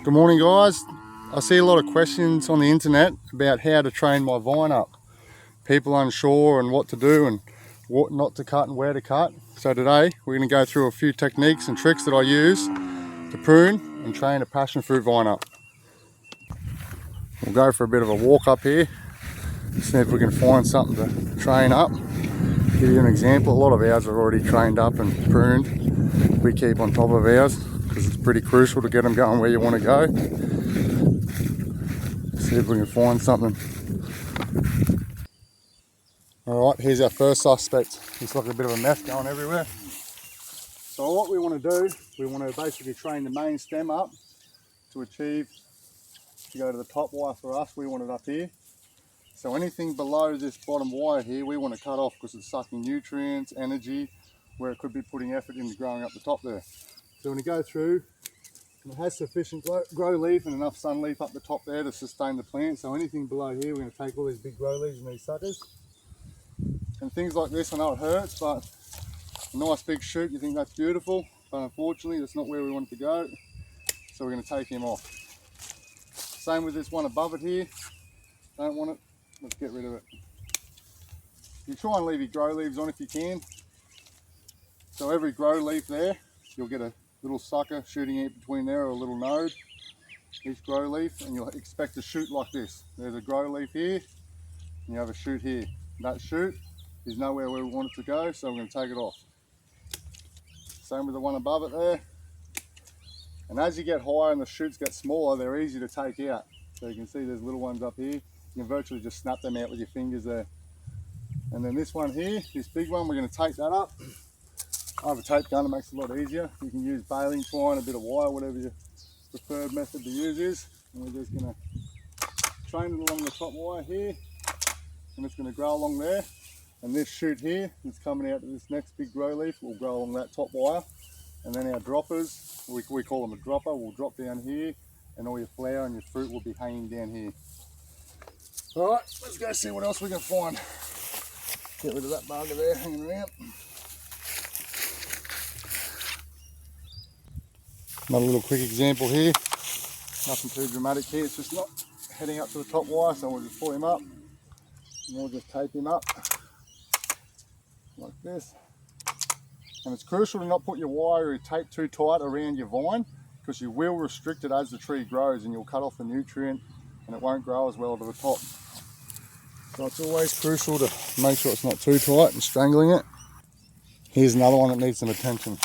Good morning, guys. I see a lot of questions on the internet about how to train my vine up. People unsure and what to do and what not to cut and where to cut. So today we're going to go through a few techniques and tricks that I use to prune and train a passion fruit vine up. We'll go for a bit of a walk up here, see if we can find something to train up. Give you an example, a lot of ours are already trained up and pruned. We keep on top of ours because it's pretty crucial to get them going where you want to go. See if we can find something. Alright, here's our first suspect. Looks like a bit of a mess going everywhere. So what we want to do, we want to basically train the main stem up to achieve, to go to the top wire for us, we want it up here. So anything below this bottom wire here, we want to cut off because it's sucking nutrients, energy, where it could be putting effort into growing up the top there. So when you go through, it has sufficient grow leaf and enough sun leaf up the top there to sustain the plant. So anything below here, we're going to take all these big grow leaves and these suckers. And things like this, I know it hurts, but a nice big shoot, you think that's beautiful, but unfortunately that's not where we want it to go. So we're going to take him off. Same with this one above it here. Don't want it, let's get rid of it. You try and leave your grow leaves on if you can. So every grow leaf there, you'll get a little sucker shooting out between there, or a little node, each grow leaf, and you'll expect a shoot like this. There's a grow leaf here, and you have a shoot here. That shoot is nowhere where we want it to go, so we're going to take it off. Same with the one above it there. And as you get higher and the shoots get smaller, they're easy to take out. So you can see there's little ones up here. You can virtually just snap them out with your fingers there. And then this one here, this big one, we're going to take that up. I have a tape gun, it makes it a lot easier. You can use baling twine, a bit of wire, whatever your preferred method to use is. And we're just going to train it along the top wire here. And it's going to grow along there. And this shoot here that's coming out of this next big grow leaf will grow along that top wire. And then our droppers, we call them a dropper, will drop down here. And all your flower and your fruit will be hanging down here. Alright, let's go see what else we can find. Get rid of that bugger there hanging around. Another little quick example here. Nothing too dramatic here, it's just not heading up to the top wire, so we'll just pull him up. And we'll just tape him up like this. And it's crucial to not put your wire or tape too tight around your vine, because you will restrict it as the tree grows and you'll cut off the nutrient and it won't grow as well to the top. So it's always crucial to make sure it's not too tight and strangling it. Here's another one that needs some attention.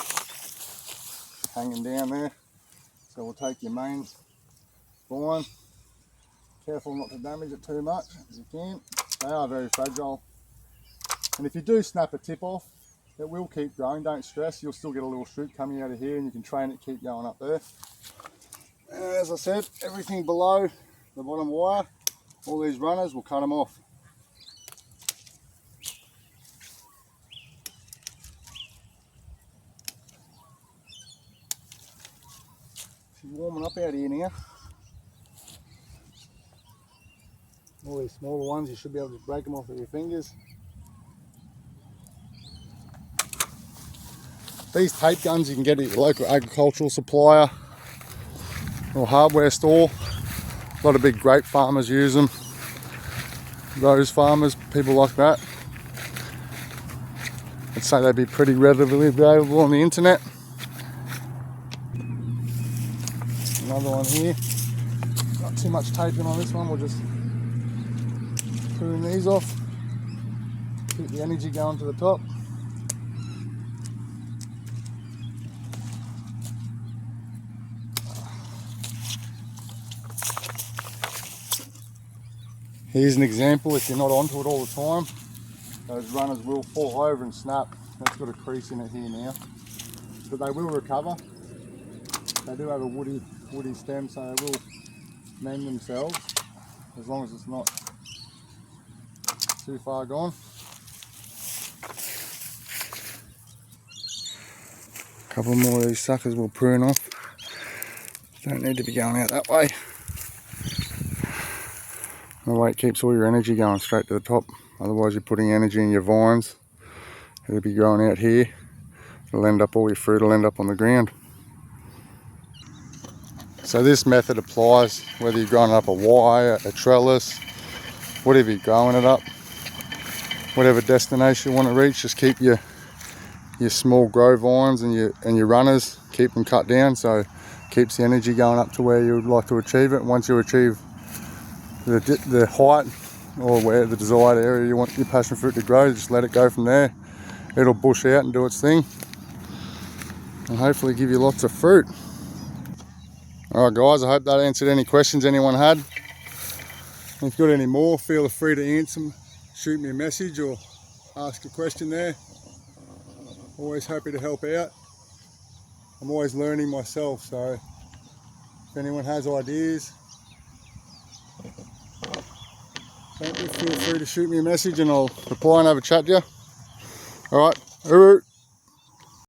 Hanging down there. So we'll take your main vine. Careful not to damage it too much as you can. They are very fragile. And if you do snap a tip off, it will keep growing, don't stress. You'll still get a little shoot coming out of here and you can train it, keep going up there. And as I said, everything below the bottom wire, all these runners, we'll cut them off. She's warming up out here now. All these smaller ones, you should be able to break them off with your fingers. These tape guns you can get at your local agricultural supplier or hardware store. A lot of big grape farmers use them. Rose farmers, people like that. I'd say they'd be pretty readily available on the internet. Another one here. Not too much taping on this one, we'll just prune these off. Keep the energy going to the top. Here's an example, if you're not onto it all the time, those runners will fall over and snap. That's got a crease in it here now. But they will recover. They do have a woody stem, so they will mend themselves, as long as it's not too far gone. A couple more of these suckers will prune off. Don't need to be going out that way. The way it keeps all your energy going straight to the top. Otherwise you're putting energy in your vines. It'll be growing out here. It'll end up, all your fruit will end up on the ground. So this method applies whether you're growing up a wire, a trellis, whatever you're growing it up, whatever destination you want to reach. Just keep your small grow vines and your runners, keep them cut down, so it keeps the energy going up to where you would like to achieve it. Once you achieve the height or where the desired area you want your passion fruit to grow, just let it go from there. It'll bush out and do its thing and hopefully give you lots of fruit. Alright guys, I hope that answered any questions anyone had. If you've got any more, feel free to answer them. Shoot me a message or ask a question there. Always happy to help out. I'm always learning myself, so if anyone has ideas, feel free to shoot me a message and I'll reply and have a chat to you. Alright, hooroo.